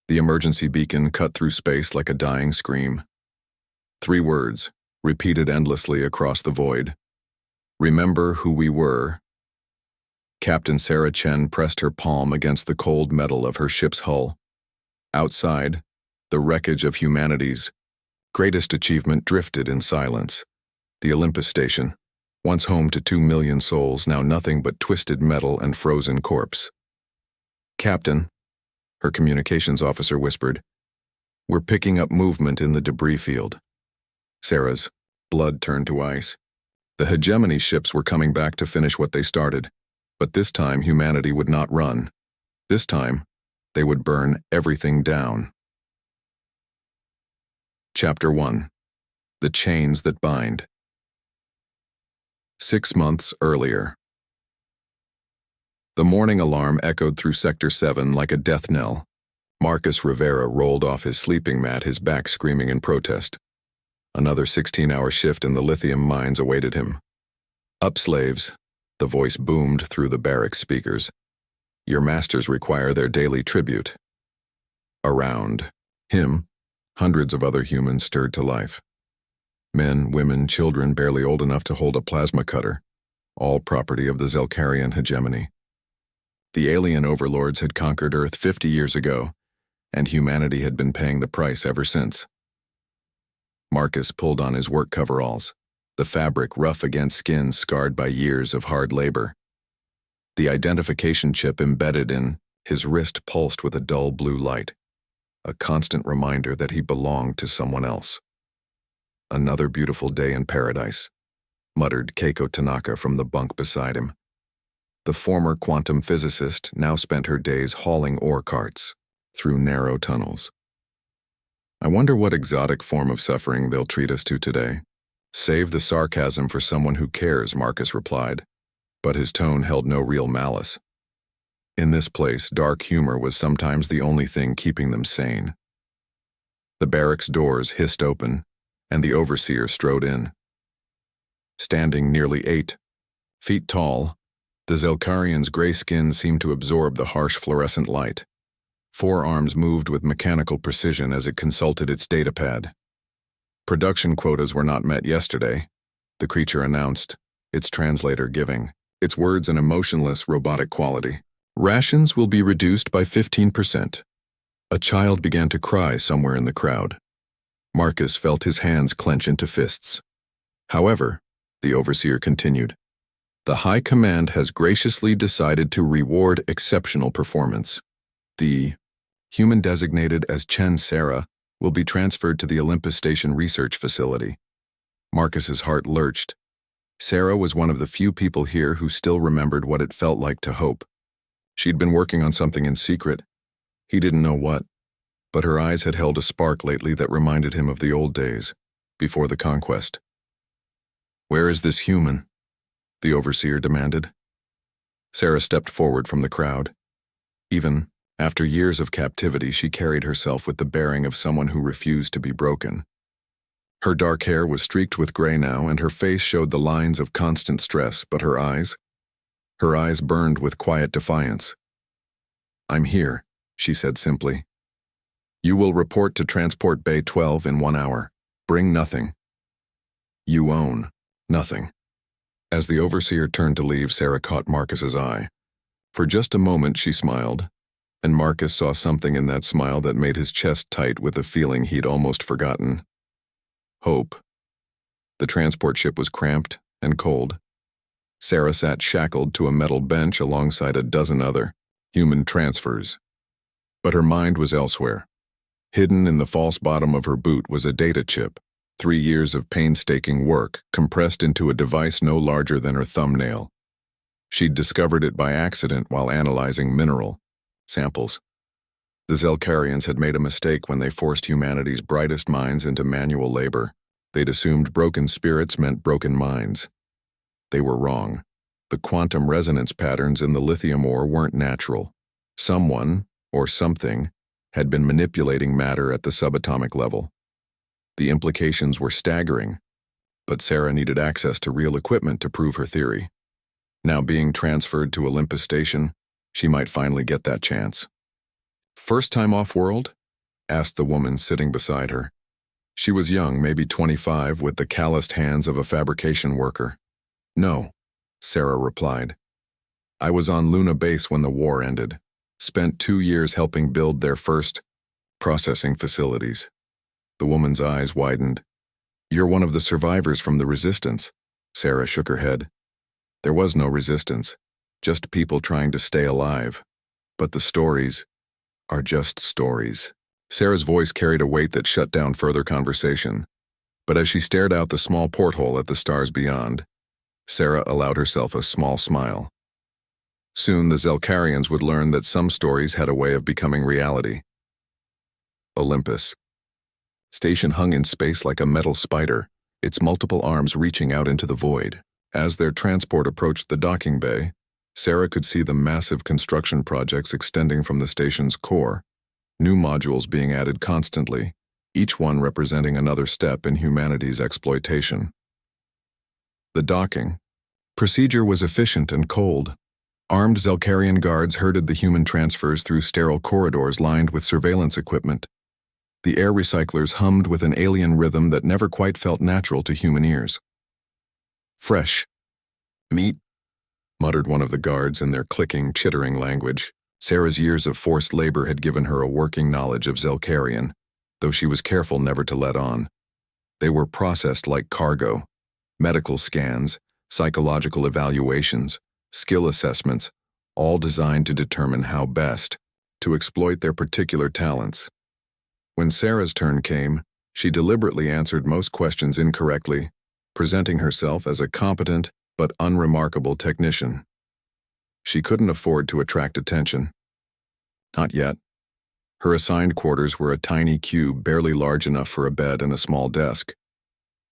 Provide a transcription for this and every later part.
The emergency beacon cut through space like a dying scream. 3 words, repeated endlessly across the void. Remember who we were. Captain Sarah Chen pressed her palm against the cold metal of her ship's hull. Outside, the wreckage of humanity's greatest achievement drifted in silence. The Olympus station, once home to 2 million souls, now nothing but twisted metal and frozen corpse. "Captain," her communications officer whispered, "we're picking up movement in the debris field." Sarah's blood turned to ice. The hegemony ships were coming back to finish what they started, but this time humanity would not run. This time, they would burn everything down. Chapter 1. The Chains That Bind. 6 months earlier. The morning alarm echoed through Sector 7 like a death knell. Marcus Rivera rolled off his sleeping mat, his back screaming in protest. Another 16-hour shift in the lithium mines awaited him. "Up, slaves," the voice boomed through the barracks speakers. "Your masters require their daily tribute." Around him, hundreds of other humans stirred to life. Men, women, children barely old enough to hold a plasma cutter, all property of the Zelkarian hegemony. The alien overlords had conquered Earth 50 years ago, and humanity had been paying the price ever since. Marcus pulled on his work coveralls, the fabric rough against skin scarred by years of hard labor. The identification chip embedded in his wrist pulsed with a dull blue light, a constant reminder that he belonged to someone else. "Another beautiful day in paradise," muttered Keiko Tanaka from the bunk beside him. The former quantum physicist now spent her days hauling ore carts through narrow tunnels. "I wonder what exotic form of suffering they'll treat us to today." "Save the sarcasm for someone who cares," Marcus replied, but his tone held no real malice. In this place, dark humor was sometimes the only thing keeping them sane. The barracks doors hissed open, and the overseer strode in. Standing nearly 8 feet tall, the Zelkarian's gray skin seemed to absorb the harsh fluorescent light. 4 arms moved with mechanical precision as it consulted its datapad. "Production quotas were not met yesterday," the creature announced, its translator giving its words an emotionless, robotic quality. "Rations will be reduced by 15%. A child began to cry somewhere in the crowd. Marcus felt his hands clench into fists. "However," the overseer continued, "the High Command has graciously decided to reward exceptional performance. The human designated as Chen Sarah will be transferred to the Olympus Station Research Facility." Marcus's heart lurched. Sarah was one of the few people here who still remembered what it felt like to hope. She'd been working on something in secret. He didn't know what, but her eyes had held a spark lately that reminded him of the old days, before the conquest. "Where is this human?" the overseer demanded. Sarah stepped forward from the crowd. Even after years of captivity, she carried herself with the bearing of someone who refused to be broken. Her dark hair was streaked with gray now, and her face showed the lines of constant stress, but her eyes burned with quiet defiance. "I'm here," she said simply. "You will report to Transport Bay 12 in 1 hour. Bring nothing. You own nothing." As the overseer turned to leave, Sarah caught Marcus's eye. For just a moment she smiled, and Marcus saw something in that smile that made his chest tight with a feeling he'd almost forgotten. Hope. The transport ship was cramped and cold. Sarah sat shackled to a metal bench alongside a dozen other human transfers. But her mind was elsewhere. Hidden in the false bottom of her boot was a data chip, 3 years of painstaking work compressed into a device no larger than her thumbnail. She'd discovered it by accident while analyzing mineral samples. The Zelkarians had made a mistake when they forced humanity's brightest minds into manual labor. They'd assumed broken spirits meant broken minds. They were wrong. The quantum resonance patterns in the lithium ore weren't natural. Someone, or something, had been manipulating matter at the subatomic level. The implications were staggering, but Sarah needed access to real equipment to prove her theory. Now being transferred to Olympus Station, she might finally get that chance. "First time off-world?" asked the woman sitting beside her. She was young, maybe 25, with the calloused hands of a fabrication worker. No, Sarah replied. I was on Luna Base when the war ended. Spent 2 years helping build their first processing facilities. The woman's eyes widened. You're one of the survivors from the resistance. Sarah shook her head. There was no resistance, just people trying to stay alive. But the stories are just stories. Sarah's voice carried a weight that shut down further conversation. But as she stared out the small porthole at the stars beyond, Sarah allowed herself a small smile. Soon the Zelkarians would learn that some stories had a way of becoming reality. Olympus. Station hung in space like a metal spider, its multiple arms reaching out into the void. As their transport approached the docking bay, Sarah could see the massive construction projects extending from the station's core, new modules being added constantly, each one representing another step in humanity's exploitation. The docking procedure was efficient and cold. Armed Zelkarian guards herded the human transfers through sterile corridors lined with surveillance equipment. The air recyclers hummed with an alien rhythm that never quite felt natural to human ears. Fresh meat, muttered one of the guards in their clicking, chittering language. Sarah's years of forced labor had given her a working knowledge of Zelkarian, though she was careful never to let on. They were processed like cargo. Medical scans, psychological evaluations, skill assessments, all designed to determine how best to exploit their particular talents. When Sarah's turn came, she deliberately answered most questions incorrectly, presenting herself as a competent but unremarkable technician. She couldn't afford to attract attention. Not yet. Her assigned quarters were a tiny cube barely large enough for a bed and a small desk.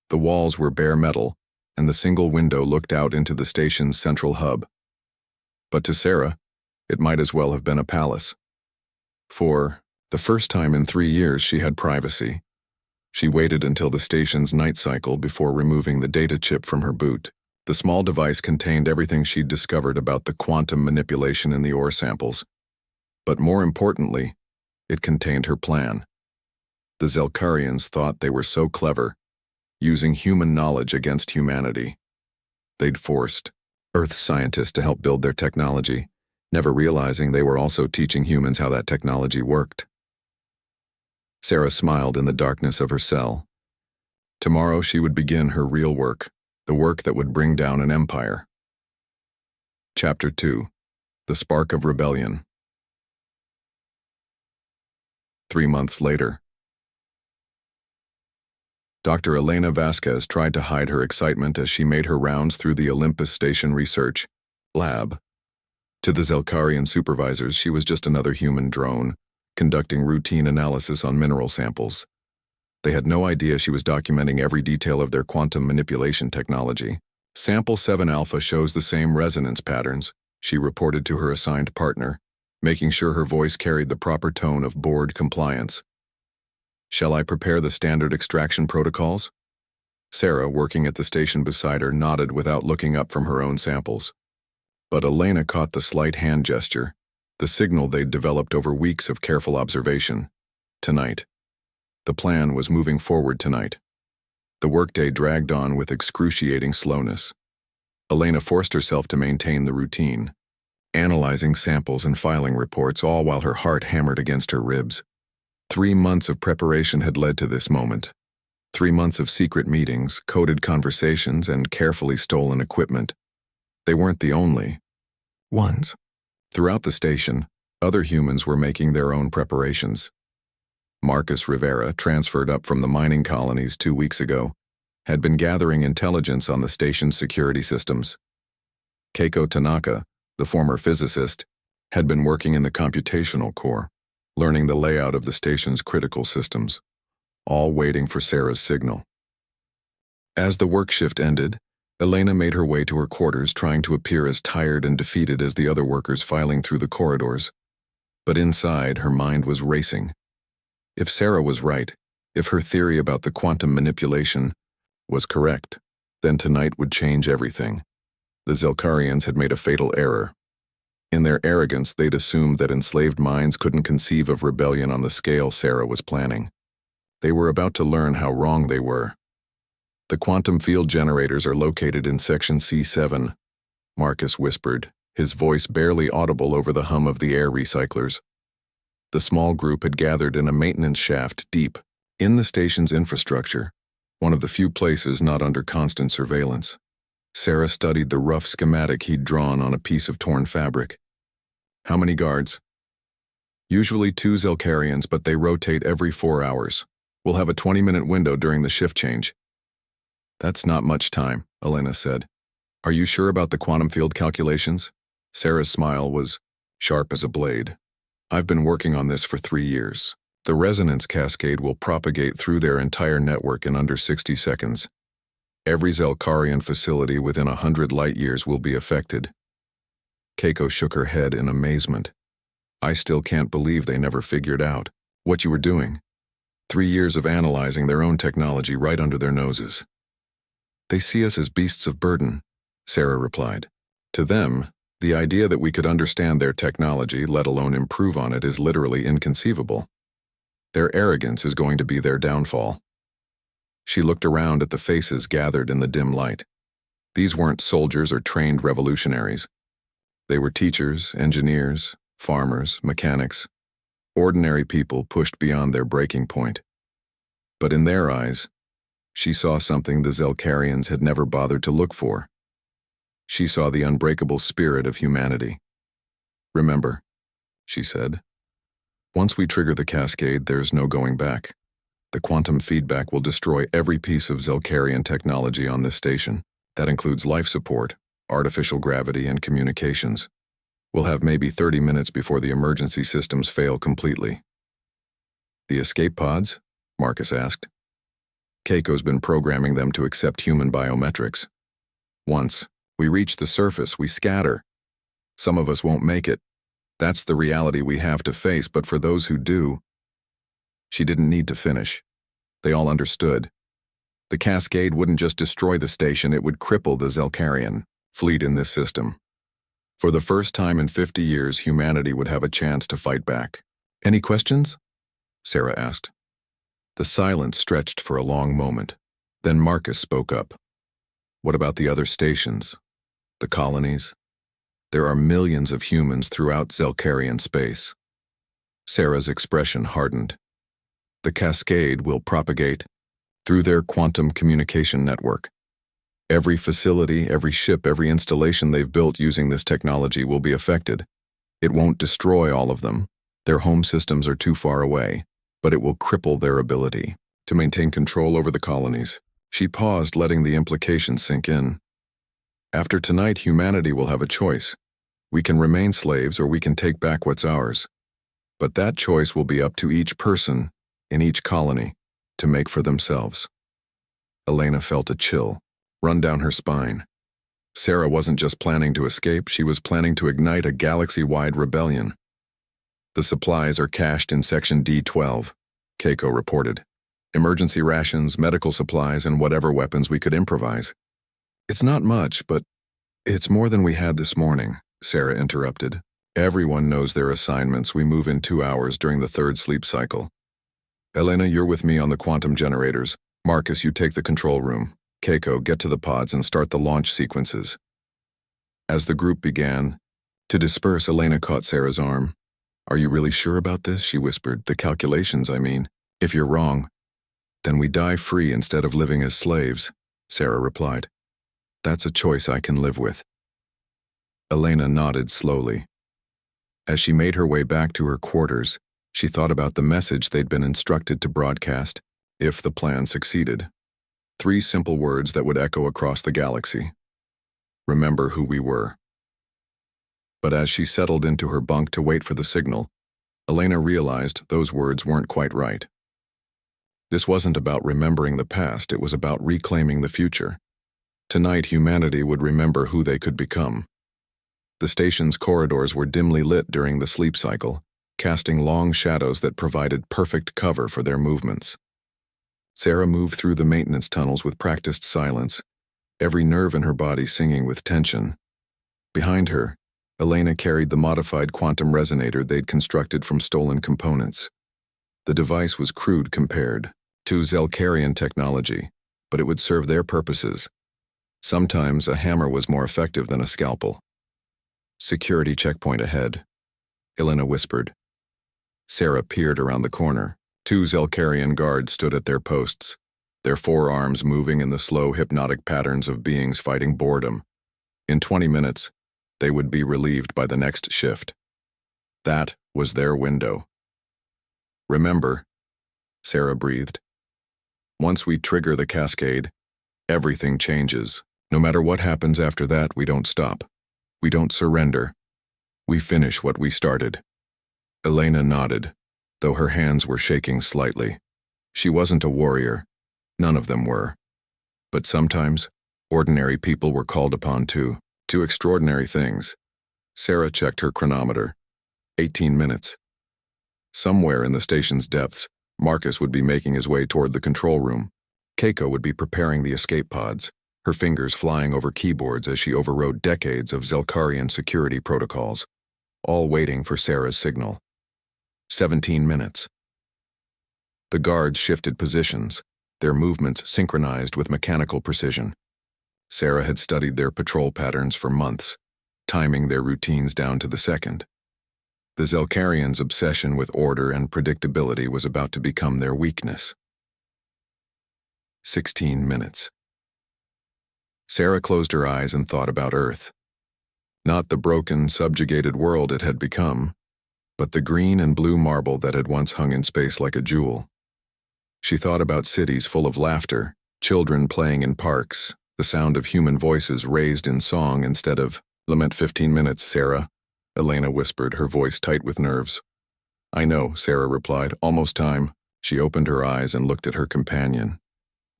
The walls were bare metal, and the single window looked out into the station's central hub. But to Sarah, it might as well have been a palace. For the first time in 3 years, she had privacy. She waited until the station's night cycle before removing the data chip from her boot. The small device contained everything she'd discovered about the quantum manipulation in the ore samples. But more importantly, it contained her plan. The Zelkarians thought they were so clever, using human knowledge against humanity. They'd forced Earth scientists to help build their technology, never realizing they were also teaching humans how that technology worked. Sarah smiled in the darkness of her cell. Tomorrow she would begin her real work, the work that would bring down an empire. Chapter 2. The Spark of Rebellion. 3 months later. Dr. Elena Vasquez tried to hide her excitement as she made her rounds through the Olympus Station Research Lab. To the Zelkarian supervisors, she was just another human drone, conducting routine analysis on mineral samples. They had no idea she was documenting every detail of their quantum manipulation technology. Sample 7 Alpha shows the same resonance patterns, she reported to her assigned partner, making sure her voice carried the proper tone of board compliance. Shall I prepare the standard extraction protocols? Sarah, working at the station beside her, nodded without looking up from her own samples. But Elena caught the slight hand gesture, the signal they'd developed over weeks of careful observation. Tonight. The plan was moving forward tonight. The workday dragged on with excruciating slowness. Elena forced herself to maintain the routine, analyzing samples and filing reports, all while her heart hammered against her ribs. 3 months of preparation had led to this moment. 3 months of secret meetings, coded conversations, and carefully stolen equipment. They weren't the only ones. Throughout the station, other humans were making their own preparations. Marcus Rivera, transferred up from the mining colonies 2 weeks ago, had been gathering intelligence on the station's security systems. Keiko Tanaka, the former physicist, had been working in the computational core, learning the layout of the station's critical systems, all waiting for Sarah's signal. As the work shift ended, Elena made her way to her quarters, trying to appear as tired and defeated as the other workers filing through the corridors. But inside, her mind was racing. If Sarah was right, if her theory about the quantum manipulation was correct, then tonight would change everything. The Zelkarians had made a fatal error. In their arrogance, they'd assumed that enslaved minds couldn't conceive of rebellion on the scale Sarah was planning. They were about to learn how wrong they were. The quantum field generators are located in Section C7, Marcus whispered, his voice barely audible over the hum of the air recyclers. The small group had gathered in a maintenance shaft deep in the station's infrastructure, one of the few places not under constant surveillance. Sarah studied the rough schematic he'd drawn on a piece of torn fabric. How many guards? Usually 2 Zelkarians, but they rotate every 4 hours. We'll have a 20-minute window during the shift change. That's not much time, Elena said. Are you sure about the quantum field calculations? Sarah's smile was sharp as a blade. I've been working on this for 3 years. The resonance cascade will propagate through their entire network in under 60 seconds. Every Zelkarian facility within 100 light-years will be affected. Keiko shook her head in amazement. I still can't believe they never figured out what you were doing. 3 years of analyzing their own technology right under their noses. They see us as beasts of burden, Sarah replied. To them, the idea that we could understand their technology, let alone improve on it, is literally inconceivable. Their arrogance is going to be their downfall. She looked around at the faces gathered in the dim light. These weren't soldiers or trained revolutionaries. They were teachers, engineers, farmers, mechanics, ordinary people pushed beyond their breaking point. But in their eyes, she saw something the Zelkarians had never bothered to look for. She saw the unbreakable spirit of humanity. Remember, she said, once we trigger the cascade, there's no going back. The quantum feedback will destroy every piece of Zelkarian technology on this station. That includes life support, artificial gravity, and communications. We'll have maybe 30 minutes before the emergency systems fail completely. The escape pods? Marcus asked. Keiko's been programming them to accept human biometrics. Once we reach the surface, we scatter. Some of us won't make it. That's the reality we have to face, but for those who do... She didn't need to finish. They all understood. The cascade wouldn't just destroy the station, it would cripple the Zelkarian fleet in this system. For the first time in 50 years, humanity would have a chance to fight back. Any questions? Sarah asked. The silence stretched for a long moment. Then Marcus spoke up. What about the other stations? The colonies? There are millions of humans throughout Zelkarian space. Sarah's expression hardened. The cascade will propagate through their quantum communication network. Every facility, every ship, every installation they've built using this technology will be affected. It won't destroy all of them. Their home systems are too far away, but it will cripple their ability to maintain control over the colonies. She paused, letting the implications sink in. After tonight, humanity will have a choice. We can remain slaves or we can take back what's ours. But that choice will be up to each person in each colony to make for themselves. Elena felt a chill run down her spine. Sarah wasn't just planning to escape, she was planning to ignite a galaxy-wide rebellion. The supplies are cached in Section D12, Keiko reported. Emergency rations, medical supplies, and whatever weapons we could improvise. It's not much, but it's more than we had this morning, Sarah interrupted. Everyone knows their assignments. We move in 2 hours during the 3rd sleep cycle. Elena, you're with me on the quantum generators. Marcus, you take the control room. Keiko, get to the pods and start the launch sequences. As the group began to disperse, Elena caught Sarah's arm. Are you really sure about this? She whispered. The calculations, I mean. If you're wrong, then we die free instead of living as slaves, Sarah replied. That's a choice I can live with. Elena nodded slowly. As she made her way back to her quarters, she thought about the message they'd been instructed to broadcast, if the plan succeeded. 3 simple words that would echo across the galaxy. Remember who we were. But as she settled into her bunk to wait for the signal, Elena realized those words weren't quite right. This wasn't about remembering the past, it was about reclaiming the future. Tonight, humanity would remember who they could become. The station's corridors were dimly lit during the sleep cycle, casting long shadows that provided perfect cover for their movements. Sarah moved through the maintenance tunnels with practiced silence, every nerve in her body singing with tension. Behind her, Elena carried the modified quantum resonator they'd constructed from stolen components. The device was crude compared to Zelkarian technology, but it would serve their purposes. Sometimes a hammer was more effective than a scalpel. "Security checkpoint ahead," Elena whispered. Sarah peered around the corner. 2 Zelkarian guards stood at their posts, their forearms moving in the slow hypnotic patterns of beings fighting boredom. In 20 minutes, they would be relieved by the next shift. That was their window. "Remember," Sarah breathed, "once we trigger the cascade, everything changes. No matter what happens after that, we don't stop. We don't surrender. We finish what we started." Elena nodded, though her hands were shaking slightly. She wasn't a warrior. None of them were. But sometimes, ordinary people were called upon to extraordinary things. Sarah checked her chronometer. 18 minutes. Somewhere in the station's depths, Marcus would be making his way toward the control room. Keiko would be preparing the escape pods, her fingers flying over keyboards as she overrode decades of Zelkarian security protocols, all waiting for Sarah's signal. 17 minutes. The guards shifted positions, their movements synchronized with mechanical precision. Sarah had studied their patrol patterns for months, timing their routines down to the second. The Zelkarians' obsession with order and predictability was about to become their weakness. 16 minutes. Sarah closed her eyes and thought about Earth. Not the broken, subjugated world it had become, but the green and blue marble that had once hung in space like a jewel. She thought about cities full of laughter, children playing in parks, the sound of human voices raised in song instead of lament. 15 minutes, Sarah, Elena whispered, her voice tight with nerves. "I know," Sarah replied, "almost time." She opened her eyes and looked at her companion,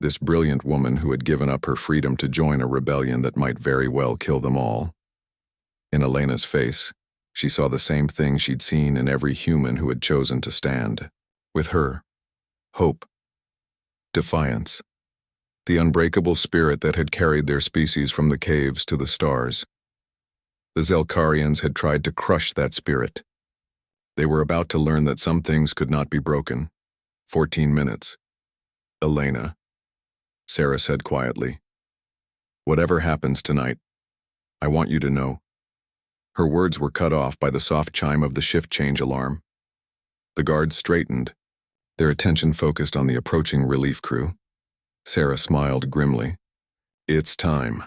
this brilliant woman who had given up her freedom to join a rebellion that might very well kill them all. In Elena's face, she saw the same thing she'd seen in every human who had chosen to stand. With her, hope, defiance, the unbreakable spirit that had carried their species from the caves to the stars. The Zelkarians had tried to crush that spirit. They were about to learn that some things could not be broken. 14 minutes. "Elena," Sarah said quietly, "whatever happens tonight, I want you to know." Her words were cut off by the soft chime of the shift change alarm. The guards straightened, their attention focused on the approaching relief crew. Sarah smiled grimly. "It's time."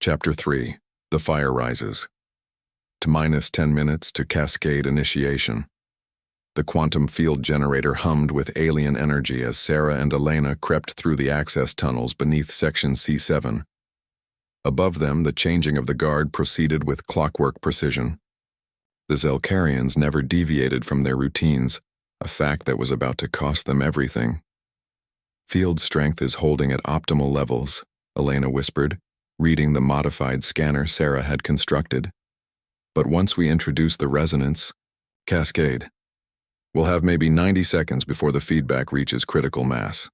Chapter 3. The Fire Rises. To -10 minutes to cascade initiation. The quantum field generator hummed with alien energy as Sarah and Elena crept through the access tunnels beneath Section C7. Above them, the changing of the guard proceeded with clockwork precision. The Zelkarians never deviated from their routines, a fact that was about to cost them everything. "Field strength is holding at optimal levels," Elena whispered, reading the modified scanner Sarah had constructed. "But once we introduce the resonance, cascade, we'll have maybe 90 seconds before the feedback reaches critical mass."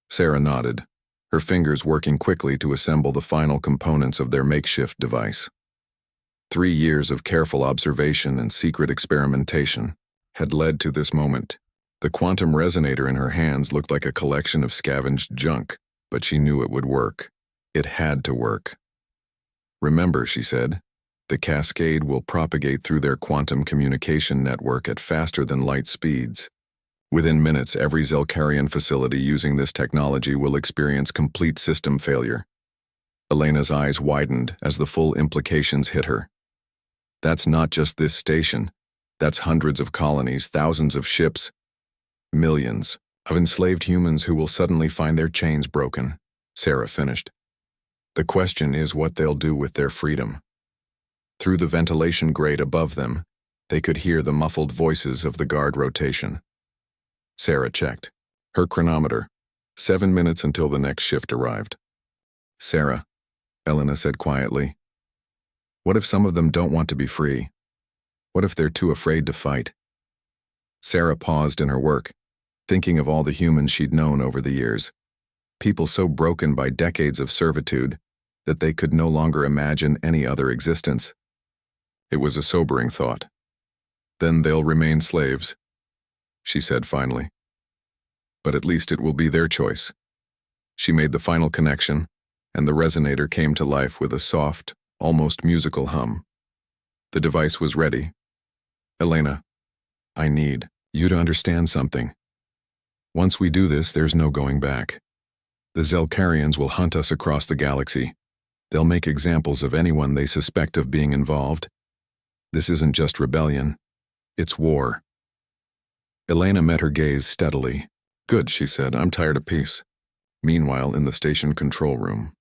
Sarah nodded, her fingers working quickly to assemble the final components of their makeshift device. 3 years of careful observation and secret experimentation had led to this moment. The quantum resonator in her hands looked like a collection of scavenged junk, but she knew it would work. It had to work. "Remember," she said, "the cascade will propagate through their quantum communication network at faster than light speeds. Within minutes, every Zelkarian facility using this technology will experience complete system failure." Elena's eyes widened as the full implications hit her. "That's not just this station. That's hundreds of colonies, thousands of ships, millions of enslaved humans who will suddenly find their chains broken," Sarah finished. "The question is what they'll do with their freedom." Through the ventilation grate above them, they could hear the muffled voices of the guard rotation. Sarah checked her chronometer. 7 minutes until the next shift arrived. "Sarah," Elena said quietly, "what if some of them don't want to be free? What if they're too afraid to fight?" Sarah paused in her work, thinking of all the humans she'd known over the years. People so broken by decades of servitude that they could no longer imagine any other existence. It was a sobering thought. Then they'll remain slaves, she said finally. But at least it will be their choice. She made the final connection, and the resonator came to life with a soft, almost musical hum. The device was ready. Elena, I need you to understand something. Once we do this, there's no going back. The Zelkarians will hunt us across the galaxy. They'll make examples of anyone they suspect of being involved. This isn't just rebellion. It's war. Elena met her gaze steadily. Good, she said. I'm tired of peace. Meanwhile, in the station control room,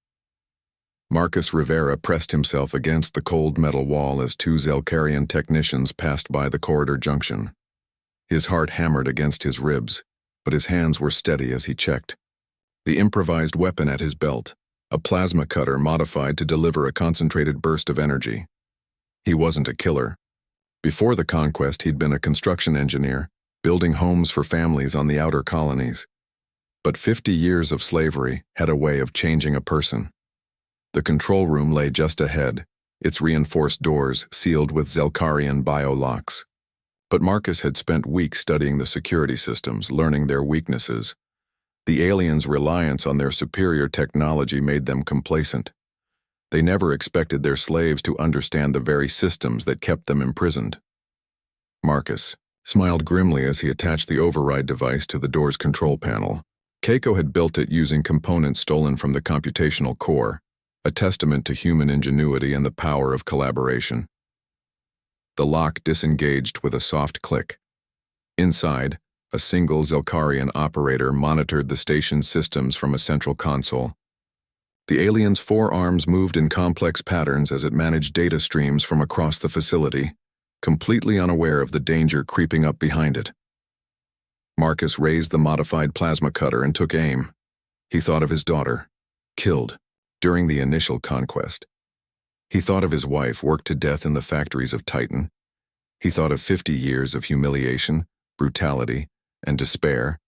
Marcus Rivera pressed himself against the cold metal wall as two Zelkarian technicians passed by the corridor junction. His heart hammered against his ribs, but his hands were steady as he checked. The improvised weapon at his belt, a plasma cutter modified to deliver a concentrated burst of energy. He wasn't a killer. Before the conquest, he'd been a construction engineer, building homes for families on the outer colonies. But 50 years of slavery had a way of changing a person. The control room lay just ahead, its reinforced doors sealed with Zelkarian bio-locks. But Marcus had spent weeks studying the security systems, learning their weaknesses. The aliens' reliance on their superior technology made them complacent. They never expected their slaves to understand the very systems that kept them imprisoned. Marcus smiled grimly as he attached the override device to the door's control panel. Keiko had built it using components stolen from the computational core, a testament to human ingenuity and the power of collaboration. The lock disengaged with a soft click. Inside, a single Zelkarian operator monitored the station's systems from a central console. The alien's forearms moved in complex patterns as it managed data streams from across the facility, completely unaware of the danger creeping up behind it. Marcus raised the modified plasma cutter and took aim. He thought of his daughter, killed during the initial conquest. He thought of his wife worked to death in the factories of Titan. He thought of 50 years of humiliation, brutality, and despair.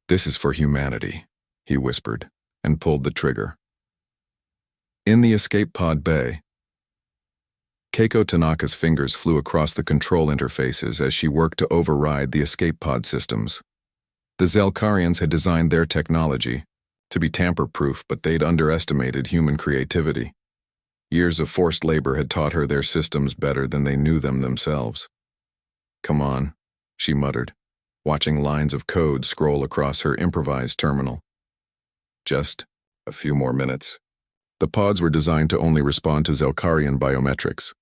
This is for humanity, he whispered, and pulled the trigger. In the escape pod bay, Keiko Tanaka's fingers flew across the control interfaces as she worked to override the escape pod systems. The Zelkarians had designed their technology to be tamper-proof, but they'd underestimated human creativity. Years of forced labor had taught her their systems better than they knew them themselves. Come on, she muttered, watching lines of code scroll across her improvised terminal. Just a few more minutes. The pods were designed to only respond to Zelkarian biometrics,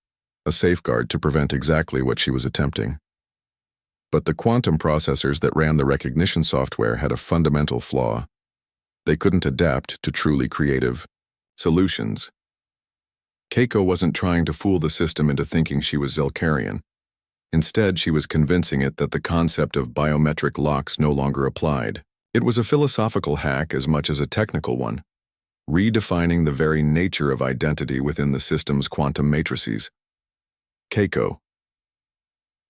a safeguard to prevent exactly what she was attempting. But the quantum processors that ran the recognition software had a fundamental flaw. They couldn't adapt to truly creative solutions. Keiko wasn't trying to fool the system into thinking she was Zelkarian. Instead, she was convincing it that the concept of biometric locks no longer applied. It was a philosophical hack as much as a technical one, redefining the very nature of identity within the system's quantum matrices. Keiko.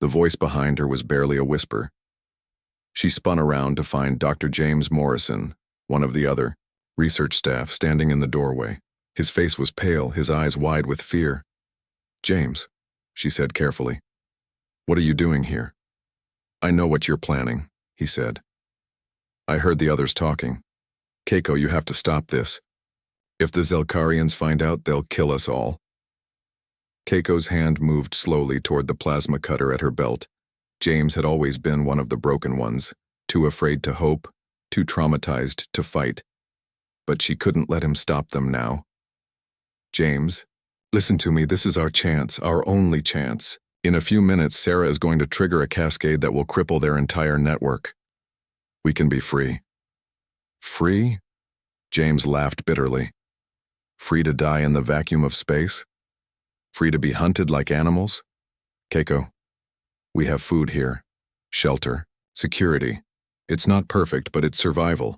The voice behind her was barely a whisper. She spun around to find Dr. James Morrison, one of the other research staff, standing in the doorway. His face was pale, his eyes wide with fear. James, she said carefully. What are you doing here? I know what you're planning, he said. I heard the others talking. Keiko, you have to stop this. If the Zelkarians find out, they'll kill us all. Keiko's hand moved slowly toward the plasma cutter at her belt. James had always been one of the broken ones, too afraid to hope, too traumatized to fight. But she couldn't let him stop them now. James, listen to me, this is our chance, our only chance. In a few minutes, Sarah is going to trigger a cascade that will cripple their entire network. We can be free. Free? James laughed bitterly. Free to die in the vacuum of space? Free to be hunted like animals? Keiko, we have food here, shelter, security. It's not perfect, but it's survival.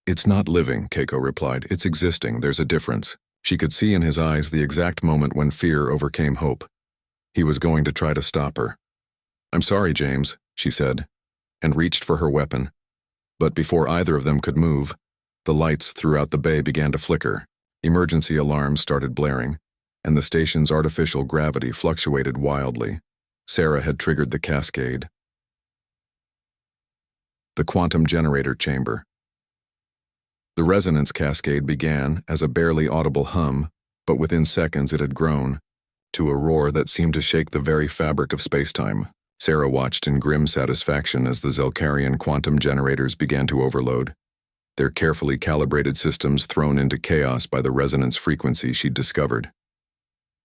It's not living, Keiko replied. It's existing. There's a difference. She could see in his eyes the exact moment when fear overcame hope. He was going to try to stop her. I'm sorry, James, she said, and reached for her weapon. But before either of them could move, the lights throughout the bay began to flicker. Emergency alarms started blaring. and the station's artificial gravity fluctuated wildly. Sarah had triggered the cascade. The quantum generator chamber. The resonance cascade began as a barely audible hum, but within seconds it had grown to a roar that seemed to shake the very fabric of spacetime. Sarah watched in grim satisfaction as the Zelkarian quantum generators began to overload, their carefully calibrated systems thrown into chaos by the resonance frequency she'd discovered.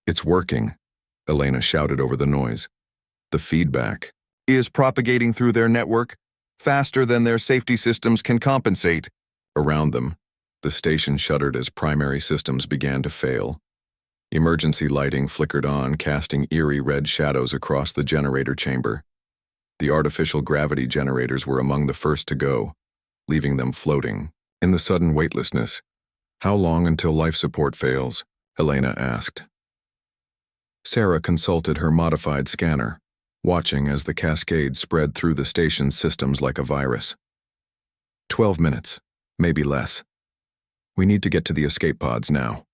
"It's working," Elena shouted over the noise. "The feedback is propagating through their network faster than their safety systems can compensate." Around them, the station shuddered as primary systems began to fail. Emergency lighting flickered on, casting eerie red shadows across the generator chamber. The artificial gravity generators were among the first to go, leaving them floating in the sudden weightlessness. "How long until life support fails?" Elena asked. Sarah consulted her modified scanner, watching as the cascade spread through the station's systems like a virus. 12 minutes, maybe less. We need to get to the escape pods now."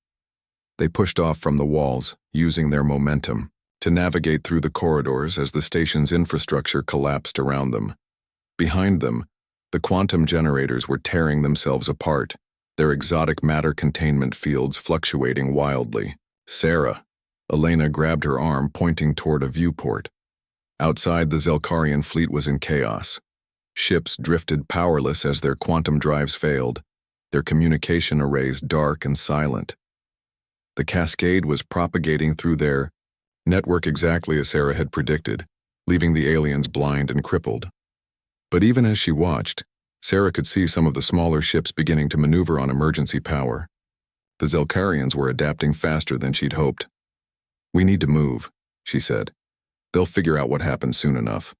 They pushed off from the walls, using their momentum to navigate through the corridors as the station's infrastructure collapsed around them. Behind them, the quantum generators were tearing themselves apart, their exotic matter containment fields fluctuating wildly. "Sarah," Elena grabbed her arm, pointing toward a viewport. Outside, the Zelkarian fleet was in chaos. Ships drifted powerless as their quantum drives failed, their communication arrays dark and silent. The cascade was propagating through their network exactly as Sarah had predicted, leaving the aliens blind and crippled. But even as she watched, Sarah could see some of the smaller ships beginning to maneuver on emergency power. The Zelkarians were adapting faster than she'd hoped. "We need to move," she said. "They'll figure out what happened soon enough."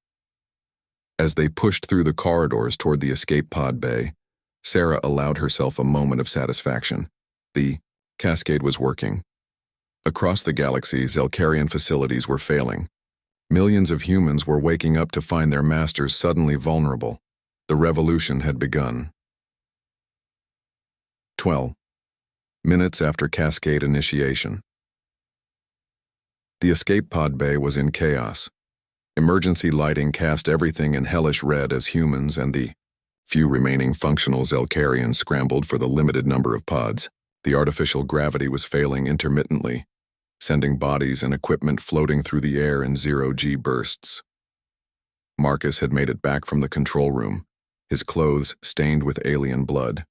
As they pushed through the corridors toward the escape pod bay, Sarah allowed herself a moment of satisfaction. The cascade was working. Across the galaxy, Zelkarian facilities were failing. Millions of humans were waking up to find their masters suddenly vulnerable. The revolution had begun. 12 minutes after cascade initiation. The escape pod bay was in chaos. Emergency lighting cast everything in hellish red as humans and the few remaining functional Zelkarians scrambled for the limited number of pods. The artificial gravity was failing intermittently, sending bodies and equipment floating through the air in zero-G bursts. Marcus had made it back from the control room, his clothes stained with alien blood.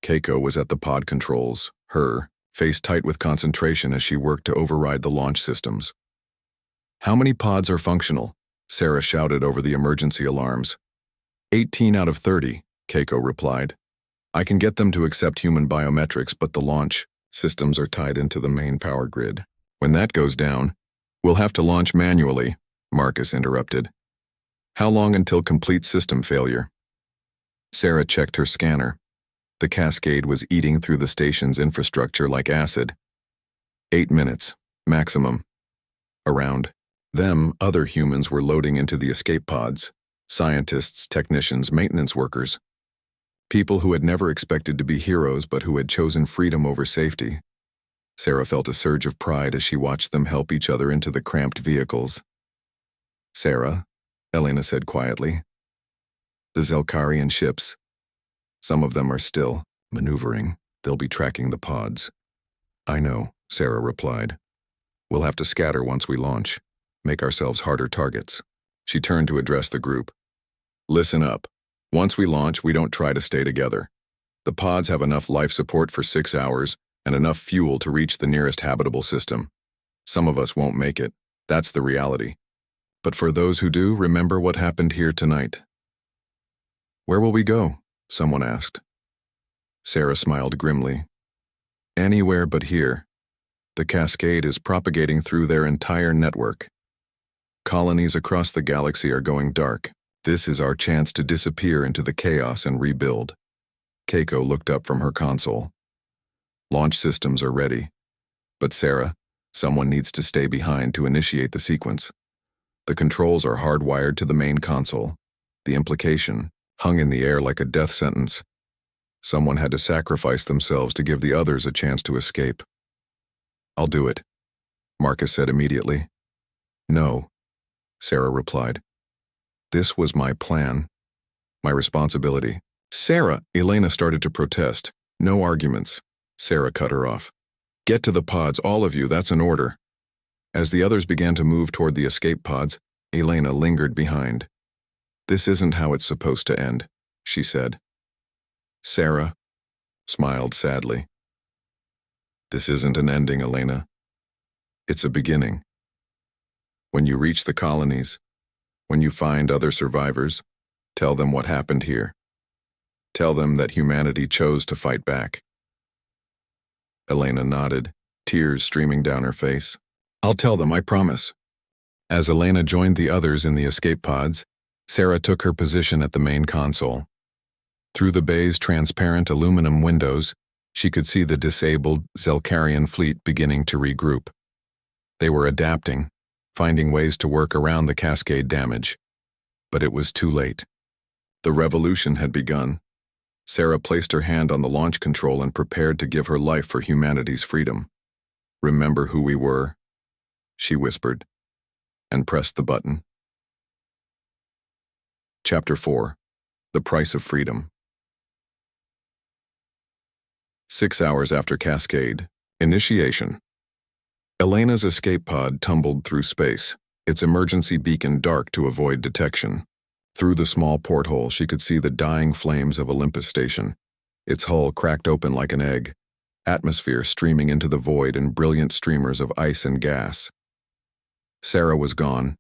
Keiko was at the pod controls, her face tight with concentration as she worked to override the launch systems. "How many pods are functional?" Sarah shouted over the emergency alarms. 18 out of 30, Keiko replied. "I can get them to accept human biometrics, but the launch systems are tied into the main power grid. When that goes down, we'll have to launch manually," Marcus interrupted. "How long until complete system failure?" Sarah checked her scanner. The cascade was eating through the station's infrastructure like acid. 8 minutes, maximum. Around them, other humans were loading into the escape pods. Scientists, technicians, maintenance workers. People who had never expected to be heroes but who had chosen freedom over safety. Sarah felt a surge of pride as she watched them help each other into the cramped vehicles. "Sarah," Elena said quietly. "The Zelkarian ships. Some of them are still maneuvering. They'll be tracking the pods." "I know," Sarah replied. "We'll have to scatter once we launch, make ourselves harder targets." She turned to address the group. "Listen up. Once we launch, we don't try to stay together. The pods have enough life support for 6 hours and enough fuel to reach the nearest habitable system. Some of us won't make it. That's the reality. But for those who do, remember what happened here tonight." "Where will we go?" someone asked. Sarah smiled grimly. "Anywhere but here. The cascade is propagating through their entire network. Colonies across the galaxy are going dark. This is our chance to disappear into the chaos and rebuild." Keiko looked up from her console. "Launch systems are ready. But Sarah, someone needs to stay behind to initiate the sequence. The controls are hardwired to the main console. The implication hung in the air like a death sentence. Someone had to sacrifice themselves to give the others a chance to escape." "I'll do it," Marcus said immediately. No, Sarah replied. This was my plan, my responsibility. Sarah, Elena started to protest. No arguments. Sarah cut her off. Get to the pods, all of you, that's an order. As the others began to move toward the escape pods, Elena lingered behind. This isn't how it's supposed to end, she said. Sarah smiled sadly. This isn't an ending, Elena. It's a beginning. When you reach the colonies, when you find other survivors, tell them what happened here. Tell them that humanity chose to fight back. Elena nodded, tears streaming down her face. I'll tell them, I promise. As Elena joined the others in the escape pods, Sarah took her position at the main console. Through the bay's transparent aluminum windows, she could see the disabled Zelkarian fleet beginning to regroup. They were adapting, finding ways to work around the cascade damage. But it was too late. The revolution had begun. Sarah placed her hand on the launch control and prepared to give her life for humanity's freedom. Remember who we were, she whispered, and pressed the button. Chapter 4. The Price of Freedom. 6 hours after Cascade. Initiation. Elena's escape pod tumbled through space, its emergency beacon dark to avoid detection. Through the small porthole, she could see the dying flames of Olympus Station, its hull cracked open like an egg, atmosphere streaming into the void in brilliant streamers of ice and gas. Sarah was gone.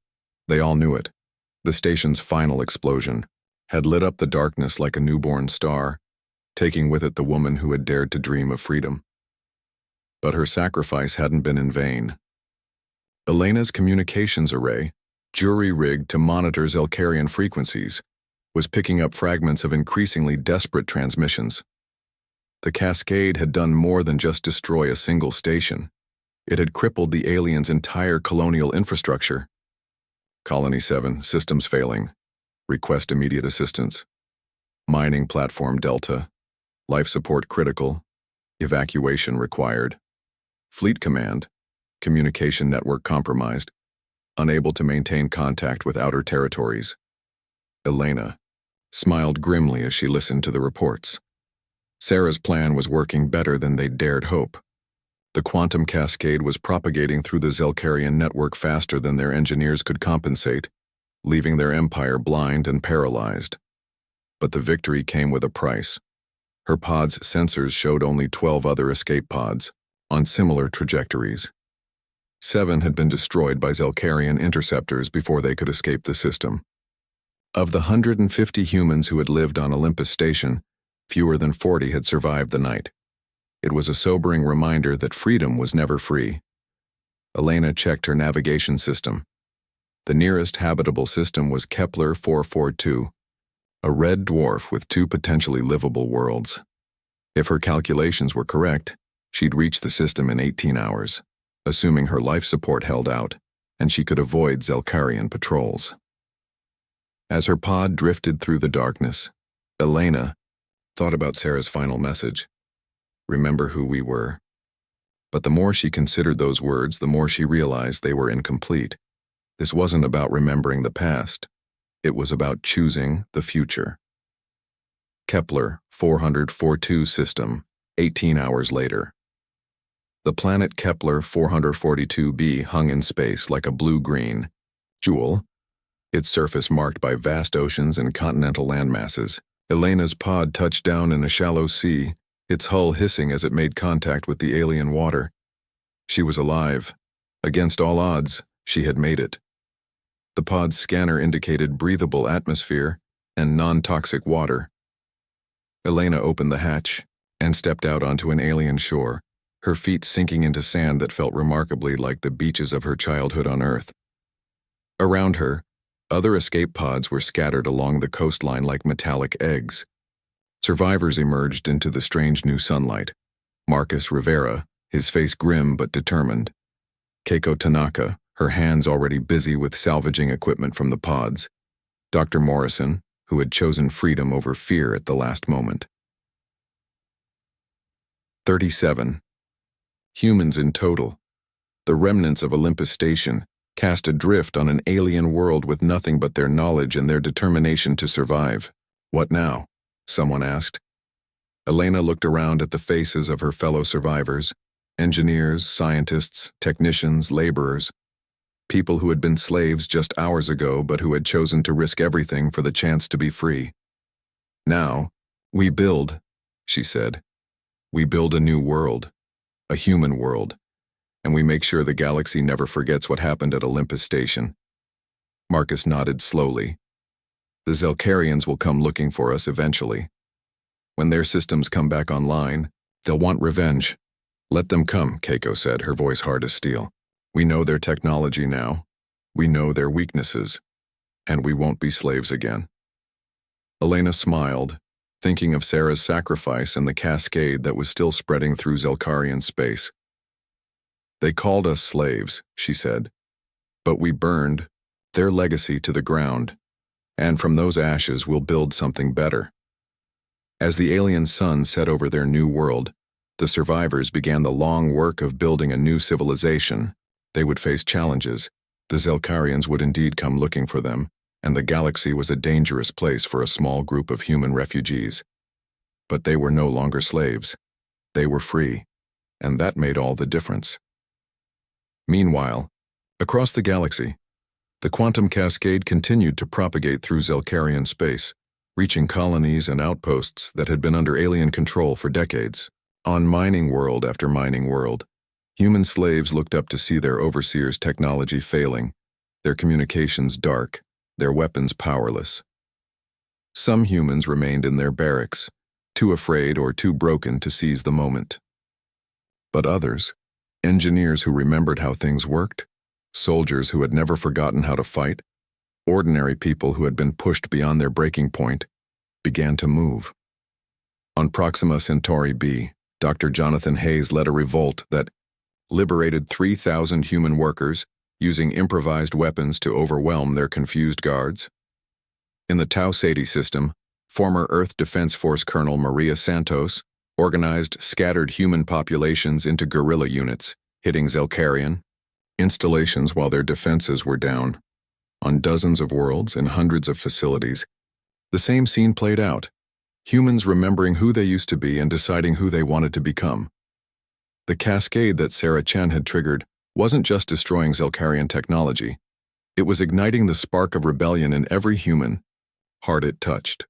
They all knew it. The station's final explosion had lit up the darkness like a newborn star, taking with it the woman who had dared to dream of freedom. But her sacrifice hadn't been in vain. Elena's communications array, jury-rigged to monitor Zelkarian frequencies, was picking up fragments of increasingly desperate transmissions. The cascade had done more than just destroy a single station. It had crippled the aliens' entire colonial infrastructure. Colony 7, systems failing. Request immediate assistance. Mining platform Delta. Life support critical. Evacuation required. Fleet command. Communication network compromised. Unable to maintain contact with outer territories. Elena smiled grimly as she listened to the reports. Sarah's plan was working better than they'd dared hope. The quantum cascade was propagating through the Zelkarian network faster than their engineers could compensate, leaving their empire blind and paralyzed. But the victory came with a price. Her pod's sensors showed only 12 other escape pods, on similar trajectories. 7 had been destroyed by Zelkarian interceptors before they could escape the system. Of the 150 humans who had lived on Olympus Station, fewer than 40 had survived the night. It was a sobering reminder that freedom was never free. Elena checked her navigation system. The nearest habitable system was Kepler 442, a red dwarf with 2 potentially livable worlds. If her calculations were correct, she'd reach the system in 18 hours, assuming her life support held out, and she could avoid Zelkarian patrols. As her pod drifted through the darkness, Elena thought about Sarah's final message. Remember who we were. But the more she considered those words, the more she realized they were incomplete. This wasn't about remembering the past. It was about choosing the future. Kepler 442 system, 18 hours later. The planet Kepler 442b hung in space like a blue-green jewel, its surface marked by vast oceans and continental landmasses. Elena's pod touched down in a shallow sea, its hull hissing as it made contact with the alien water. She was alive. Against all odds, she had made it. The pod's scanner indicated breathable atmosphere and non-toxic water. Elena opened the hatch and stepped out onto an alien shore, her feet sinking into sand that felt remarkably like the beaches of her childhood on Earth. Around her, other escape pods were scattered along the coastline like metallic eggs. Survivors emerged into the strange new sunlight. Marcus Rivera, his face grim but determined. Keiko Tanaka, her hands already busy with salvaging equipment from the pods. Dr. Morrison, who had chosen freedom over fear at the last moment. 37. Humans in total. the remnants of Olympus Station, cast adrift on an alien world with nothing but their knowledge and their determination to survive. What now? Someone asked. Elena looked around at the faces of her fellow survivors, engineers, scientists, technicians, laborers, people who had been slaves just hours ago but who had chosen to risk everything for the chance to be free. Now, we build, she said. We build a new world, a human world, and we make sure the galaxy never forgets what happened at Olympus Station. Marcus nodded slowly. The Zelkarians will come looking for us eventually. When their systems come back online, they'll want revenge. Let them come, Keiko said, her voice hard as steel. We know their technology now. We know their weaknesses. And we won't be slaves again. Elena smiled, thinking of Sarah's sacrifice and the cascade that was still spreading through Zelkarian space. They called us slaves, she said, but we burned their legacy to the ground, and from those ashes we'll build something better. As the alien sun set over their new world, the survivors began the long work of building a new civilization. They would face challenges. The Zelkarians would indeed come looking for them, and the galaxy was a dangerous place for a small group of human refugees. But they were no longer slaves. They were free, and that made all the difference. Meanwhile, across the galaxy, the quantum cascade continued to propagate through Zelkarian space, reaching colonies and outposts that had been under alien control for decades. On mining world after mining world, human slaves looked up to see their overseers' technology failing, their communications dark, their weapons powerless. Some humans remained in their barracks, too afraid or too broken to seize the moment. But others, engineers who remembered how things worked, soldiers who had never forgotten how to fight, ordinary people who had been pushed beyond their breaking point, began to move. On Proxima Centauri B, Dr. Jonathan Hayes led a revolt that liberated 3,000 human workers, using improvised weapons to overwhelm their confused guards. In the Tau Ceti system, former Earth Defense Force Colonel Maria Santos organized scattered human populations into guerrilla units, hitting Zelkarian installations while their defenses were down. On dozens of worlds and hundreds of facilities, the same scene played out, humans remembering who they used to be and deciding who they wanted to become. The cascade that Sarah Chen had triggered wasn't just destroying Zelkarian technology, it was igniting the spark of rebellion in every human heart it touched.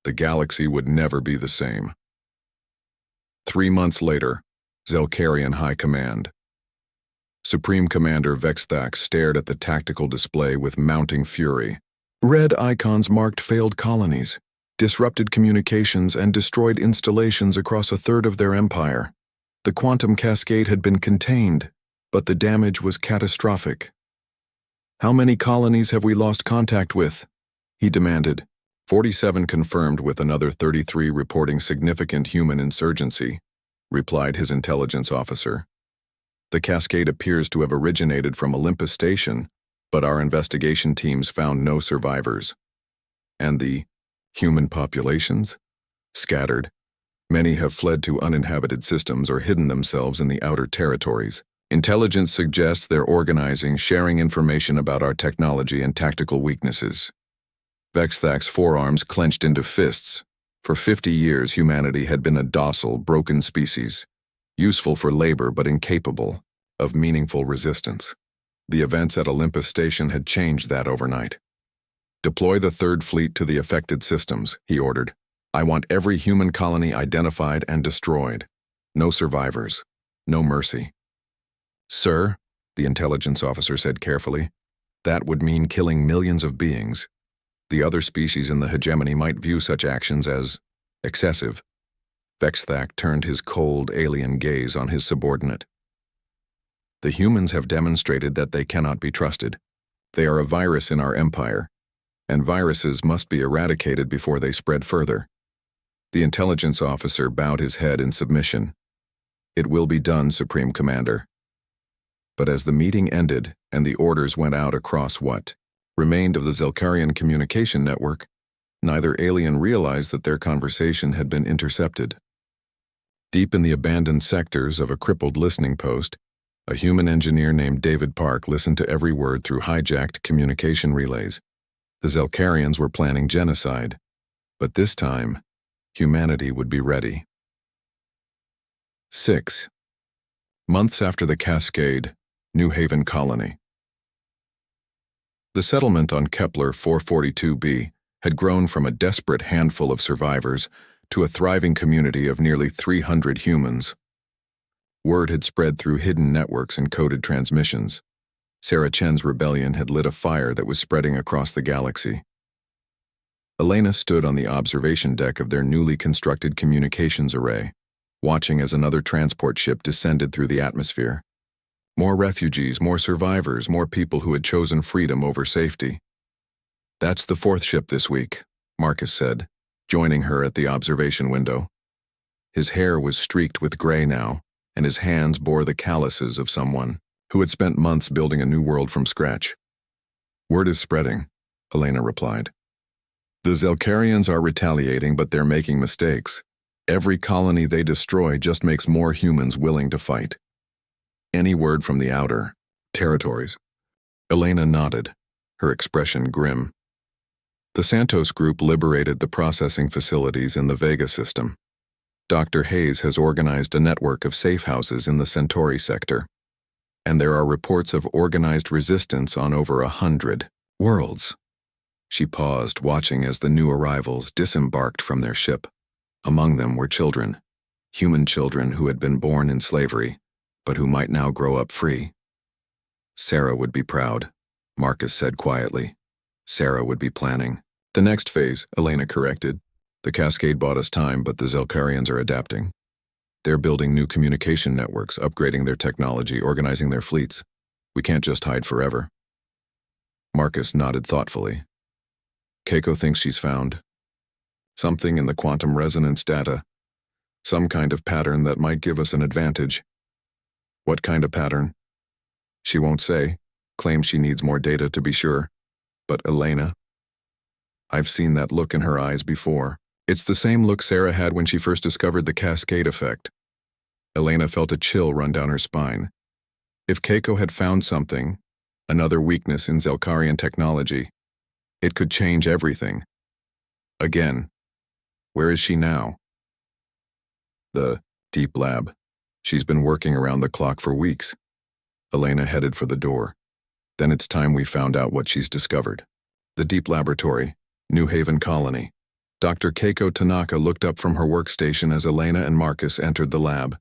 The galaxy would never be the same. 3 months later, Zelkarian High Command. Supreme Commander Vexthak stared at the tactical display with mounting fury. Red icons marked failed colonies, disrupted communications, and destroyed installations across a third of their empire. The quantum cascade had been contained, but the damage was catastrophic. How many colonies have we lost contact with? He demanded. 47 confirmed, with another 33 reporting significant human insurgency, replied his intelligence officer. The cascade appears to have originated from Olympus Station, but our investigation teams found no survivors. And the human populations? Scattered. Many have fled to uninhabited systems or hidden themselves in the outer territories. Intelligence suggests they're organizing, sharing information about our technology and tactical weaknesses. Vexthak's forearms clenched into fists. For 50 years, humanity had been a docile, broken species, useful for labor but incapable of meaningful resistance. The events at Olympus Station had changed that overnight. Deploy the Third Fleet to the affected systems, he ordered. I want every human colony identified and destroyed. No survivors. No mercy. Sir, the intelligence officer said carefully, that would mean killing millions of beings. The other species in the hegemony might view such actions as excessive. Vexthak turned his cold, alien gaze on his subordinate. The humans have demonstrated that they cannot be trusted. They are a virus in our empire, and viruses must be eradicated before they spread further. The intelligence officer bowed his head in submission. It will be done, Supreme Commander. But as the meeting ended and the orders went out across what remained of the Zelkarian communication network, neither alien realized that their conversation had been intercepted. Deep in the abandoned sectors of a crippled listening post, A human engineer named David Park listened to every word through hijacked communication relays. The Zelkarians were planning genocide, but this time, humanity would be ready. 6. Months after the Cascade, New Haven Colony. The settlement on Kepler 442b had grown from a desperate handful of survivors to a thriving community of nearly 300 humans. Word had spread through hidden networks and coded transmissions. Sarah Chen's rebellion had lit a fire that was spreading across the galaxy. Elena stood on the observation deck of their newly constructed communications array, watching as another transport ship descended through the atmosphere. More refugees, more survivors, more people who had chosen freedom over safety. "That's the fourth ship this week," Marcus said, joining her at the observation window. His hair was streaked with gray now, and his hands bore the calluses of someone who had spent months building a new world from scratch. "Word is spreading," Elena replied. "The Zelkarians are retaliating, but they're making mistakes. Every colony they destroy just makes more humans willing to fight. Any word from the outer territories?" Elena nodded, her expression grim. The Santos group liberated the processing facilities in the Vega system. Dr. Hayes has organized a network of safe houses in the Centauri sector, and there are reports of organized resistance on over 100 worlds. She paused, watching as the new arrivals disembarked from their ship. Among them were children, human children who had been born in slavery, but who might now grow up free. "Sarah would be proud," Marcus said quietly. "Sarah would be planning." "The next phase," Elena corrected. "The Cascade bought us time, but the Zelkarians are adapting. They're building new communication networks, upgrading their technology, organizing their fleets. We can't just hide forever." Marcus nodded thoughtfully. "Keiko thinks she's found something in the quantum resonance data, some kind of pattern that might give us an advantage." "What kind of pattern?" "She won't say, claims she needs more data to be sure. But Elena, I've seen that look in her eyes before. It's the same look Sarah had when she first discovered the Cascade effect." Elena felt a chill run down her spine. If Keiko had found something, another weakness in Zelkarian technology, it could change everything. Again. Where is she now? "The deep lab. She's been working around the clock for weeks." Elena headed for the door. "Then it's time we found out what she's discovered." The deep laboratory, New Haven Colony. Dr. Keiko Tanaka looked up from her workstation as Elena and Marcus entered the lab.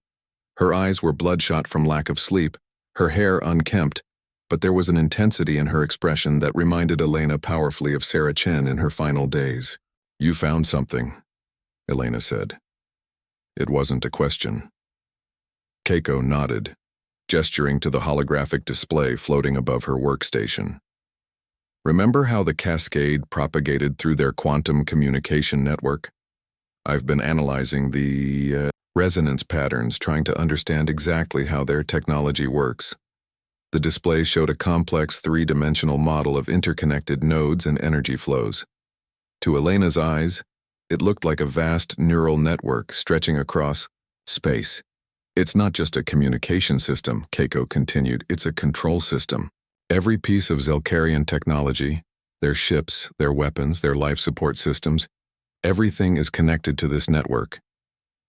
Her eyes were bloodshot from lack of sleep, her hair unkempt, but there was an intensity in her expression that reminded Elena powerfully of Sarah Chen in her final days. "You found something," Elena said. It wasn't a question. Keiko nodded, gesturing to the holographic display floating above her workstation. "Remember how the Cascade propagated through their quantum communication network? I've been analyzing the resonance patterns, trying to understand exactly how their technology works." The display showed a complex three-dimensional model of interconnected nodes and energy flows. To Elena's eyes, it looked like a vast neural network stretching across space. "It's not just a communication system," Keiko continued, "it's a control system. Every piece of Zelkarian technology, their ships, their weapons, their life support systems, everything is connected to this network.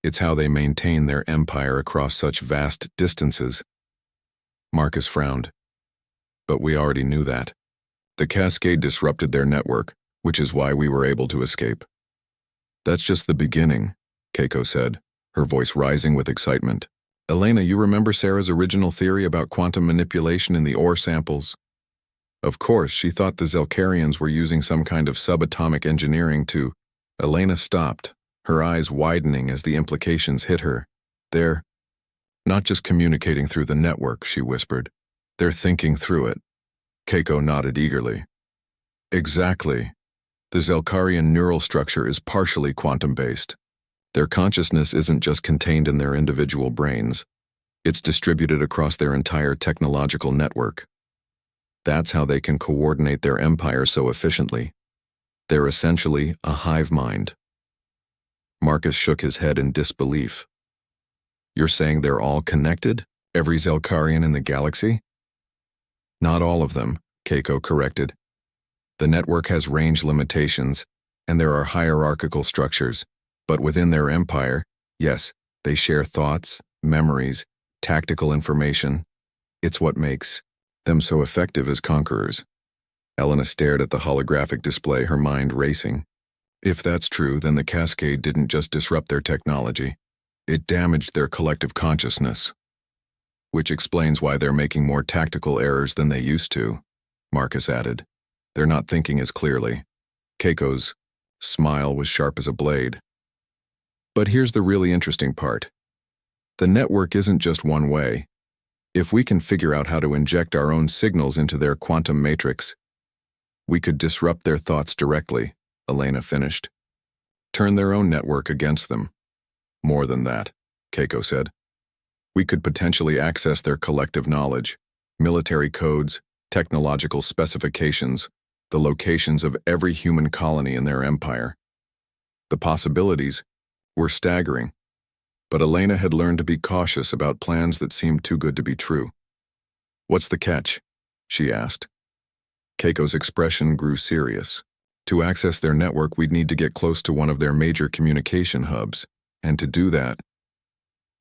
It's how they maintain their empire across such vast distances." Marcus frowned. "But we already knew that. The Cascade disrupted their network, which is why we were able to escape." "That's just the beginning," Keiko said, her voice rising with excitement. "Elena, you remember Sarah's original theory about quantum manipulation in the ore samples?" Of course, she thought the Zelkarians were using some kind of subatomic engineering to... Elena stopped, her eyes widening as the implications hit her. "They're not just communicating through the network," she whispered. "They're thinking through it." Keiko nodded eagerly. "Exactly. The Zelkarian neural structure is partially quantum-based. Their consciousness isn't just contained in their individual brains. It's distributed across their entire technological network. That's how they can coordinate their empire so efficiently. They're essentially a hive mind." Marcus shook his head in disbelief. "You're saying they're all connected?" Every Zelkarian in the galaxy? Not all of them, Keiko corrected. The network has range limitations, and there are hierarchical structures, but within their empire, yes, they share thoughts, memories, tactical information. It's what makes them so effective as conquerors. Elena stared at the holographic display, her mind racing. If that's true, then the cascade didn't just disrupt their technology. It damaged their collective consciousness. Which explains why they're making more tactical errors than they used to, Marcus added. They're not thinking as clearly. Keiko's smile was sharp as a blade. But here's the really interesting part. The network isn't just one way. If we can figure out how to inject our own signals into their quantum matrix, we could disrupt their thoughts directly, Elena finished. Turn their own network against them. More than that, Keiko said. We could potentially access their collective knowledge, military codes, technological specifications, the locations of every human colony in their empire. The possibilities were staggering, but Elena had learned to be cautious about plans that seemed too good to be true. What's the catch? She asked. Keiko's expression grew serious. To access their network, we'd need to get close to one of their major communication hubs, and to do that,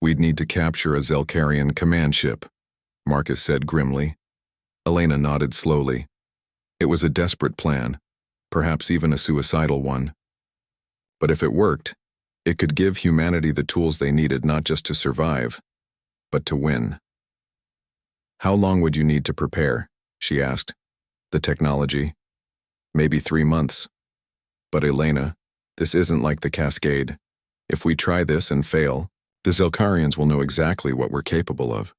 we'd need to capture a Zelkarian command ship, Marcus said grimly. Elena nodded slowly. It was a desperate plan, perhaps even a suicidal one. But if it worked, it could give humanity the tools they needed not just to survive, but to win. How long would you need to prepare? She asked. The technology? Maybe 3 months. But Elena, this isn't like the Cascade. If we try this and fail, the Zelkarians will know exactly what we're capable of.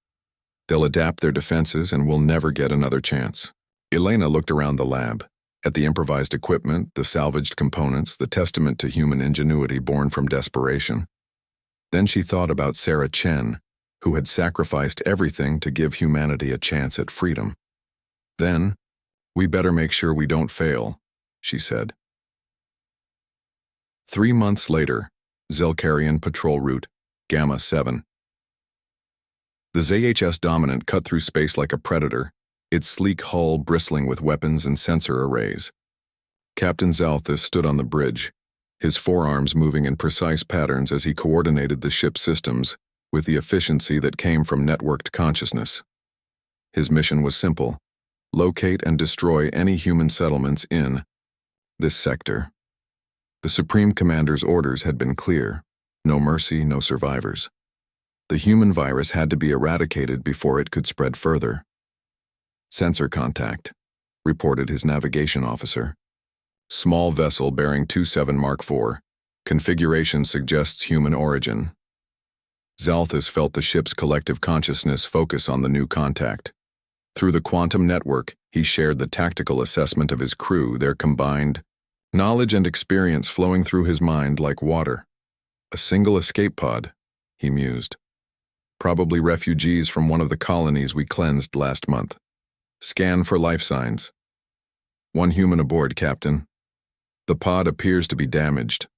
They'll adapt their defenses and we'll never get another chance. Elena looked around the lab, at the improvised equipment, the salvaged components, the testament to human ingenuity born from desperation. Then she thought about Sarah Chen, who had sacrificed everything to give humanity a chance at freedom. Then, we better make sure we don't fail, she said. 3 months later, Zelkarian Patrol Route, Gamma 7. The ZHS Dominant cut through space like a predator, its sleek hull bristling with weapons and sensor arrays. Captain Zalthus stood on the bridge, his forearms moving in precise patterns as he coordinated the ship's systems with the efficiency that came from networked consciousness. His mission was simple: locate and destroy any human settlements in this sector. The Supreme Commander's orders had been clear: no mercy, no survivors. The human virus had to be eradicated before it could spread further. Sensor contact, reported his navigation officer. Small vessel bearing 27 Mark IV. Configuration suggests human origin. Zalthus felt the ship's collective consciousness focus on the new contact. Through the quantum network, he shared the tactical assessment of his crew, their combined knowledge and experience flowing through his mind like water. A single escape pod, he mused. Probably refugees from one of the colonies we cleansed last month. Scan for life signs. 1 human aboard, Captain. The pod appears to be damaged.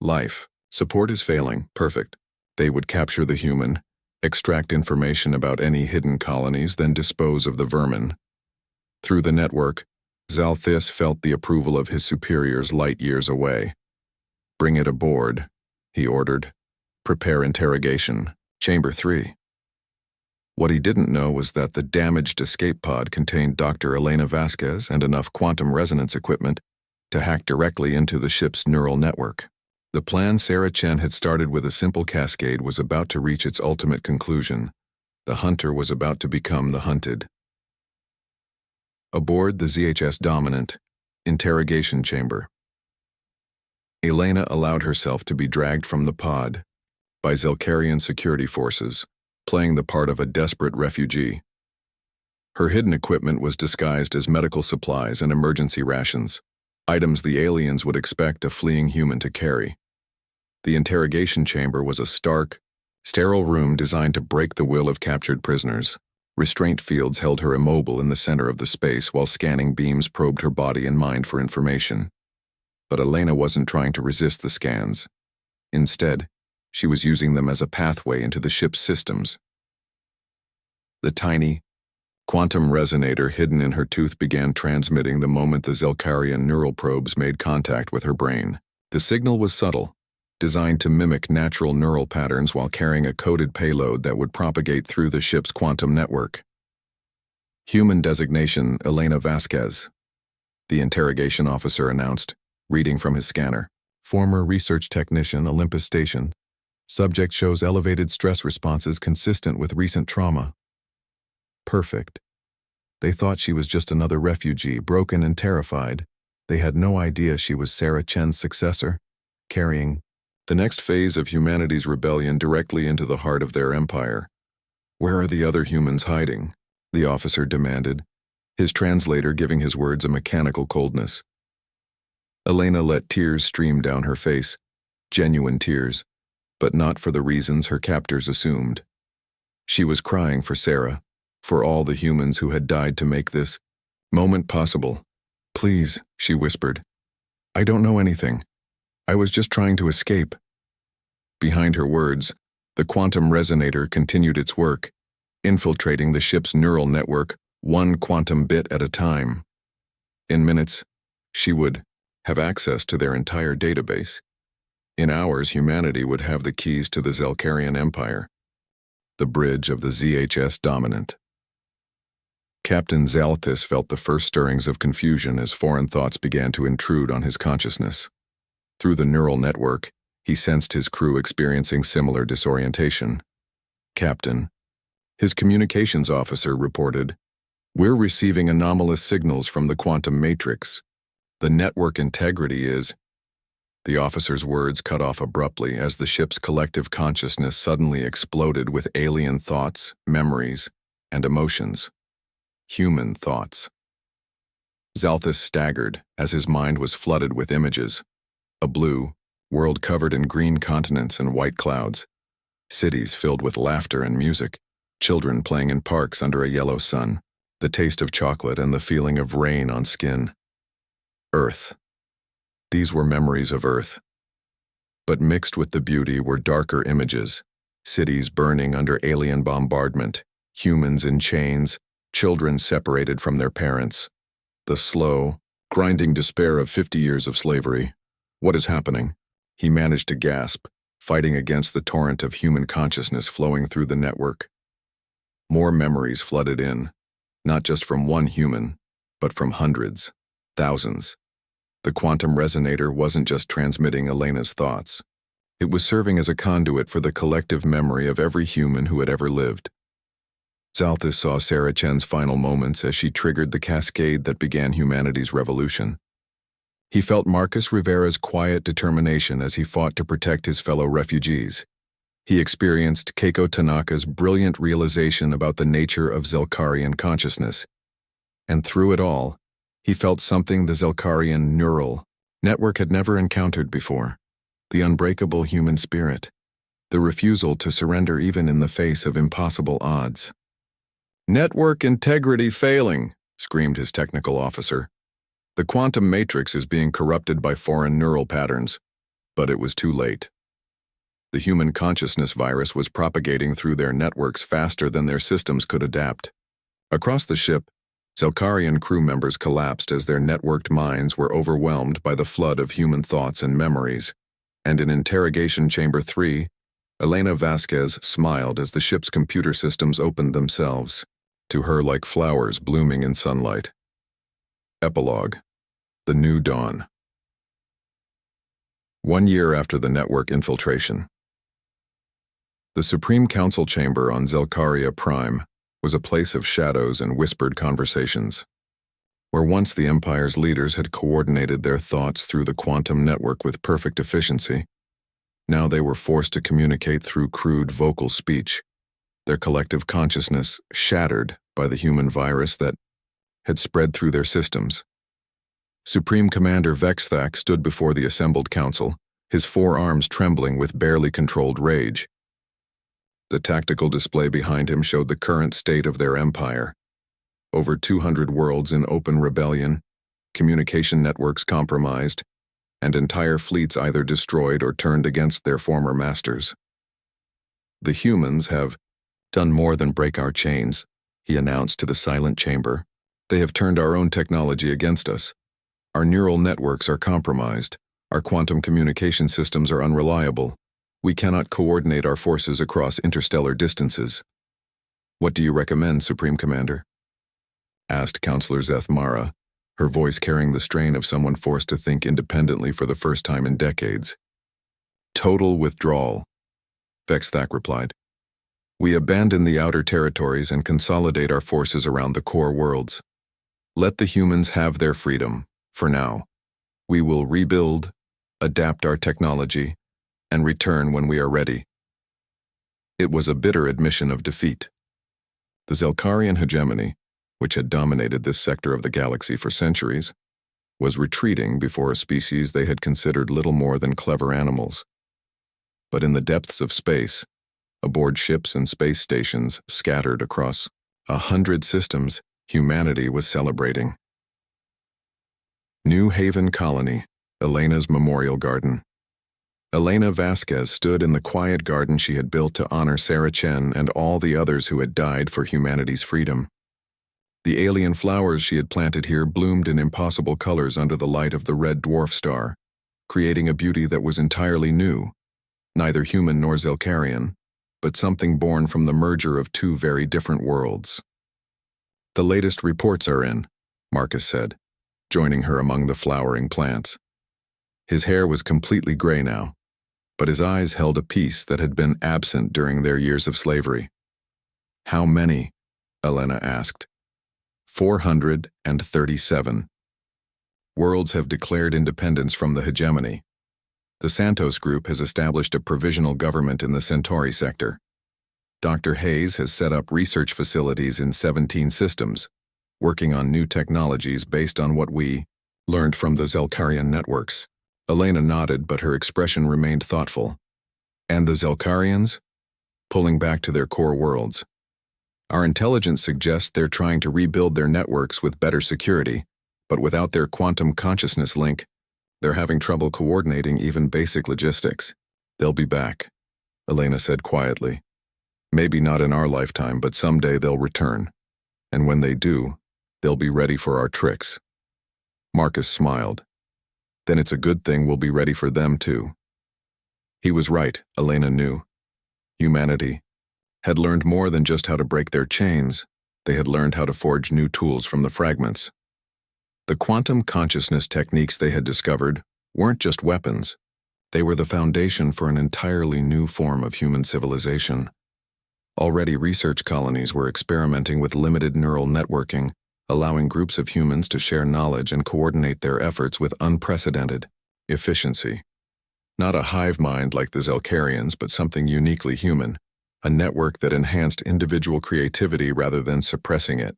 Life support is failing. Perfect. They would capture the human, extract information about any hidden colonies, then dispose of the vermin. Through the network, Zalthus felt the approval of his superiors light years away. Bring it aboard, he ordered. Prepare interrogation. Chamber 3. What he didn't know was that the damaged escape pod contained Dr. Elena Vasquez and enough quantum resonance equipment to hack directly into the ship's neural network. The plan Sarah Chen had started with a simple cascade was about to reach its ultimate conclusion. The hunter was about to become the hunted. Aboard the ZHS Dominant, interrogation chamber. Elena allowed herself to be dragged from the pod by Zelkarian security forces, playing the part of a desperate refugee. Her hidden equipment was disguised as medical supplies and emergency rations, items the aliens would expect a fleeing human to carry. The interrogation chamber was a stark, sterile room designed to break the will of captured prisoners. Restraint fields held her immobile in the center of the space while scanning beams probed her body and mind for information. But Elena wasn't trying to resist the scans. Instead, she was using them as a pathway into the ship's systems. The tiny, quantum resonator hidden in her tooth began transmitting the moment the Zelkarian neural probes made contact with her brain. The signal was subtle, designed to mimic natural neural patterns while carrying a coded payload that would propagate through the ship's quantum network. Human designation Elena Vasquez, the interrogation officer announced, reading from his scanner. Former research technician, Olympus Station. Subject shows elevated stress responses consistent with recent trauma. Perfect. They thought she was just another refugee, broken and terrified. They had no idea she was Sarah Chen's successor, carrying the next phase of humanity's rebellion directly into the heart of their empire. Where are the other humans hiding? The officer demanded, his translator giving his words a mechanical coldness. Elena let tears stream down her face, genuine tears, but not for the reasons her captors assumed. She was crying for Sarah, for all the humans who had died to make this moment possible. Please, she whispered. I don't know anything. I was just trying to escape. Behind her words, the quantum resonator continued its work, infiltrating the ship's neural network one quantum bit at a time. In minutes, she would have access to their entire database. In hours, humanity would have the keys to the Zelkarian Empire, the bridge of the ZHS dominant. Captain Zalthis felt the first stirrings of confusion as foreign thoughts began to intrude on his consciousness. Through the neural network, he sensed his crew experiencing similar disorientation. Captain, his communications officer reported, "We're receiving anomalous signals from the quantum matrix. The network integrity is—" The officer's words cut off abruptly as the ship's collective consciousness suddenly exploded with alien thoughts, memories, and emotions. Human thoughts. Zalthis staggered as his mind was flooded with images. A blue world covered in green continents and white clouds. Cities filled with laughter and music. Children playing in parks under a yellow sun. The taste of chocolate and the feeling of rain on skin. Earth. These were memories of Earth. But mixed with the beauty were darker images. Cities burning under alien bombardment. Humans in chains. Children separated from their parents. The slow, grinding despair of 50 years of slavery. What is happening? He managed to gasp, fighting against the torrent of human consciousness flowing through the network. More memories flooded in, not just from one human, but from hundreds, thousands. The quantum resonator wasn't just transmitting Elena's thoughts. It was serving as a conduit for the collective memory of every human who had ever lived. Zalthis saw Sarah Chen's final moments as she triggered the cascade that began humanity's revolution. He felt Marcus Rivera's quiet determination as he fought to protect his fellow refugees. He experienced Keiko Tanaka's brilliant realization about the nature of Zelkarian consciousness. And through it all, he felt something the Zelkarian neural network had never encountered before. The unbreakable human spirit. The refusal to surrender even in the face of impossible odds. "Network integrity failing," screamed his technical officer. "The quantum matrix is being corrupted by foreign neural patterns." But it was too late. The human consciousness virus was propagating through their networks faster than their systems could adapt. Across the ship, Zelkarian crew members collapsed as their networked minds were overwhelmed by the flood of human thoughts and memories. And in Interrogation Chamber 3, Elena Vasquez smiled as the ship's computer systems opened themselves, to her like flowers blooming in sunlight. Epilogue. The New Dawn. 1 year after the network infiltration. The Supreme Council chamber on Zelkaria Prime was a place of shadows and whispered conversations. Where once the Empire's leaders had coordinated their thoughts through the quantum network with perfect efficiency, now they were forced to communicate through crude vocal speech, their collective consciousness shattered by the human virus that had spread through their systems. Supreme Commander Vexthak stood before the assembled council, his forearms trembling with barely controlled rage. The tactical display behind him showed the current state of their empire. Over 200 worlds in open rebellion, communication networks compromised, and entire fleets either destroyed or turned against their former masters. The humans have Done more than break our chains, he announced to the silent chamber. They have turned our own technology against us. Our neural networks are compromised. Our quantum communication systems are unreliable. We cannot coordinate our forces across interstellar distances. What do you recommend, Supreme Commander? Asked Counselor Zeth Mara, her voice carrying the strain of someone forced to think independently for the first time in decades. Total withdrawal, Vexthak replied. We abandon the outer territories and consolidate our forces around the core worlds. Let the humans have their freedom, for now. We will rebuild, adapt our technology, and return when we are ready. It was a bitter admission of defeat. The Zelkarian hegemony, which had dominated this sector of the galaxy for centuries, was retreating before a species they had considered little more than clever animals. But in the depths of space, aboard ships and space stations scattered across 100 systems, humanity was celebrating. New Haven Colony, Elena's Memorial Garden. Elena Vasquez stood in the quiet garden she had built to honor Sarah Chen and all the others who had died for humanity's freedom. The alien flowers she had planted here bloomed in impossible colors under the light of the red dwarf star, creating a beauty that was entirely new, neither human nor Zelkarian, but something born from the merger of two very different worlds. The latest reports are in, Marcus said, joining her among the flowering plants. His hair was completely gray now, but his eyes held a peace that had been absent during their years of slavery. How many? Elena asked. 437. Worlds have declared independence from the hegemony. The Santos Group has established a provisional government in the Centauri sector. Dr. Hayes has set up research facilities in 17 systems, working on new technologies based on what we learned from the Zelkarian networks. Elena nodded, but her expression remained thoughtful. And the Zelkarians? Pulling back to their core worlds. Our intelligence suggests they're trying to rebuild their networks with better security, but without their quantum consciousness link, they're having trouble coordinating even basic logistics. They'll be back, Elena said quietly. Maybe not in our lifetime, but someday they'll return. And when they do, they'll be ready for our tricks. Marcus smiled. Then it's a good thing we'll be ready for them too. He was right, Elena knew. Humanity had learned more than just how to break their chains. They had learned how to forge new tools from the fragments. The quantum consciousness techniques they had discovered weren't just weapons. They were the foundation for an entirely new form of human civilization. Already research colonies were experimenting with limited neural networking, allowing groups of humans to share knowledge and coordinate their efforts with unprecedented efficiency. Not a hive mind like the Zelkarians, but something uniquely human, a network that enhanced individual creativity rather than suppressing it.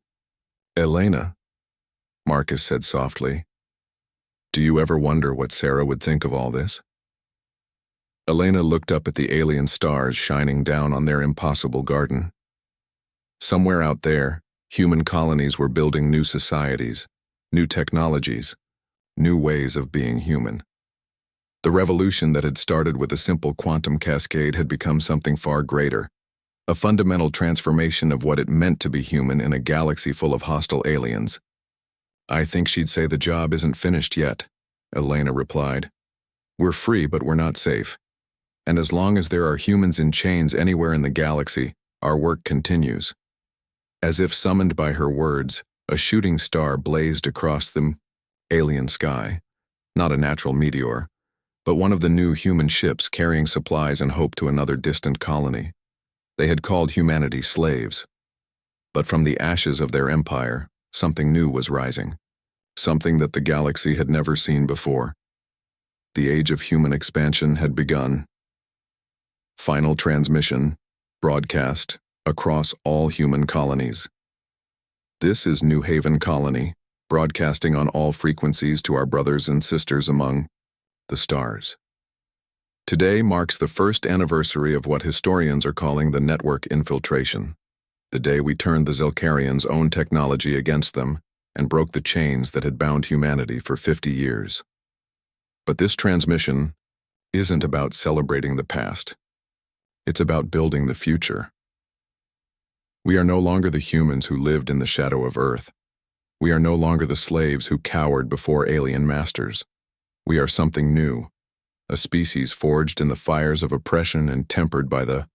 Elena, Marcus said softly, do you ever wonder what Sarah would think of all this? Elena looked up at the alien stars shining down on their impossible garden. Somewhere out there, human colonies were building new societies, new technologies, new ways of being human. The revolution that had started with a simple quantum cascade had become something far greater, a fundamental transformation of what it meant to be human in a galaxy full of hostile aliens. I think she'd say the job isn't finished yet, Elena replied. We're free, but we're not safe. And as long as there are humans in chains anywhere in the galaxy, our work continues. As if summoned by her words, a shooting star blazed across the alien sky, not a natural meteor, but one of the new human ships carrying supplies and hope to another distant colony. They had called humanity slaves. But from the ashes of their empire, something new was rising, something that the galaxy had never seen before. The age of human expansion had begun. Final transmission, broadcast, across all human colonies. This is New Haven Colony, broadcasting on all frequencies to our brothers and sisters among the stars. Today marks the first anniversary of what historians are calling the network infiltration, the day we turned the Zelkarians' own technology against them and broke the chains that had bound humanity for 50 years. But this transmission isn't about celebrating the past. It's about building the future. We are no longer the humans who lived in the shadow of Earth. We are no longer the slaves who cowered before alien masters. We are something new, a species forged in the fires of oppression and tempered by the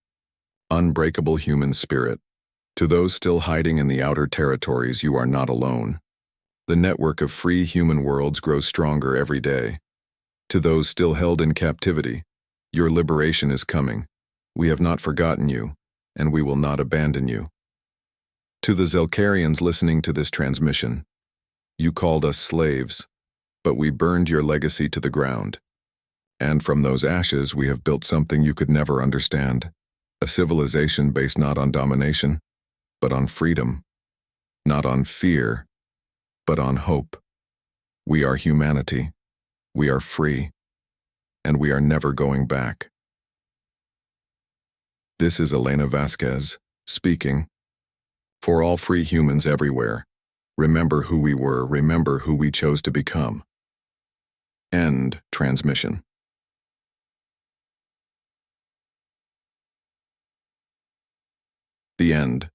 unbreakable human spirit. To those still hiding in the outer territories, you are not alone. The network of free human worlds grows stronger every day. To those still held in captivity, your liberation is coming. We have not forgotten you, and we will not abandon you. To the Zelkarians listening to this transmission, you called us slaves, but we burned your legacy to the ground. And from those ashes we have built something you could never understand, a civilization based not on domination, but on freedom, not on fear, but on hope. We are humanity, we are free, and we are never going back. This is Elena Vasquez, speaking. For all free humans everywhere, remember who we were, remember who we chose to become. End transmission. The end.